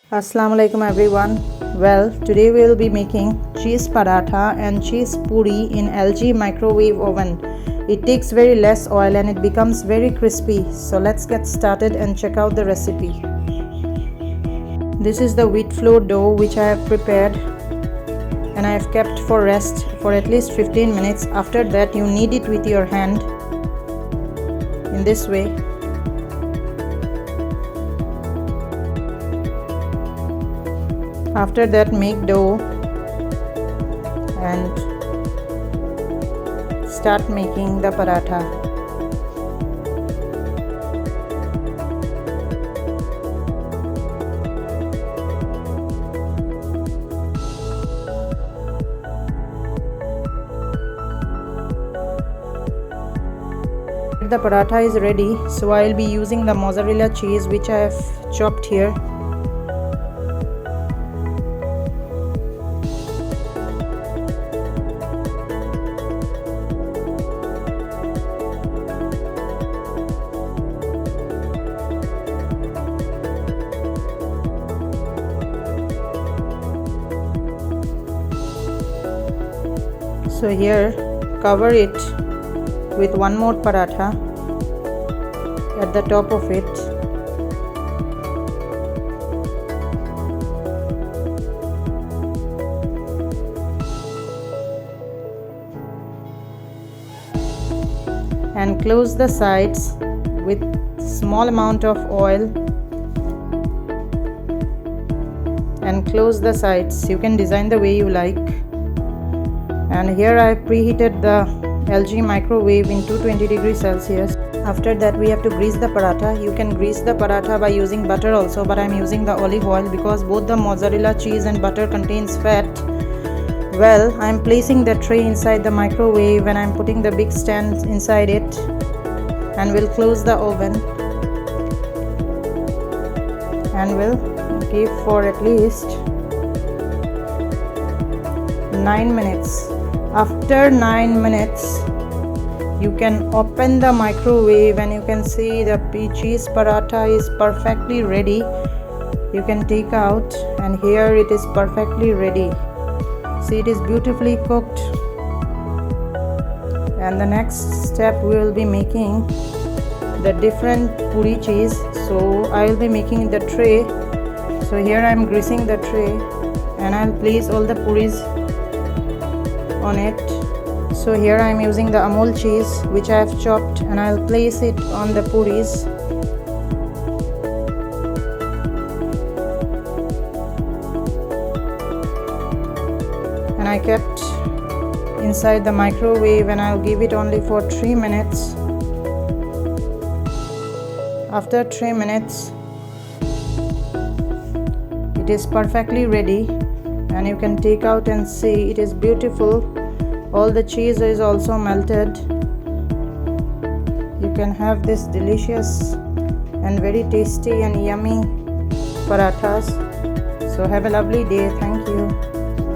Assalamu alaikum everyone. Well, today we will be making cheese paratha and cheese puri in LG microwave oven. It takes very less oil and it becomes very crispy. So let's get started and check out the recipe. This is the wheat flour dough which I have prepared and I have kept for rest for at least 15 minutes. After that you knead it with your hand in this way. After that, make dough and start making the paratha. The paratha is ready, so I will be using the mozzarella cheese which I have chopped here. So here cover it with one more paratha at the top of it. And close the sides with small amount of oil and close the sides. You can design the way you like. And here I preheated the LG microwave in 220 degrees Celsius. After that we have to grease the paratha. You can grease the paratha by using butter also, but I am using the olive oil because both the mozzarella cheese and butter contains fat. Well, I am placing the tray inside the microwave and I am putting the big stand inside it and will close the oven and will give for at least 9 minutes. After 9 minutes you can open the microwave and you can see the cheese paratha is perfectly ready. You can take out and here it is perfectly ready. See, it is beautifully cooked. And the next step we will be making the different puri cheese. So I will be making the tray. So here I am greasing the tray and I will place all the puris on it. So here I am using the Amul cheese which I have chopped and I will place it on the puris. And I kept inside the microwave and I will give it only for 3 minutes. After 3 minutes it is perfectly ready and you can take out and see it is beautiful. All the cheese is also melted. You can have this delicious and very tasty and yummy parathas. So have a lovely day. Thank you.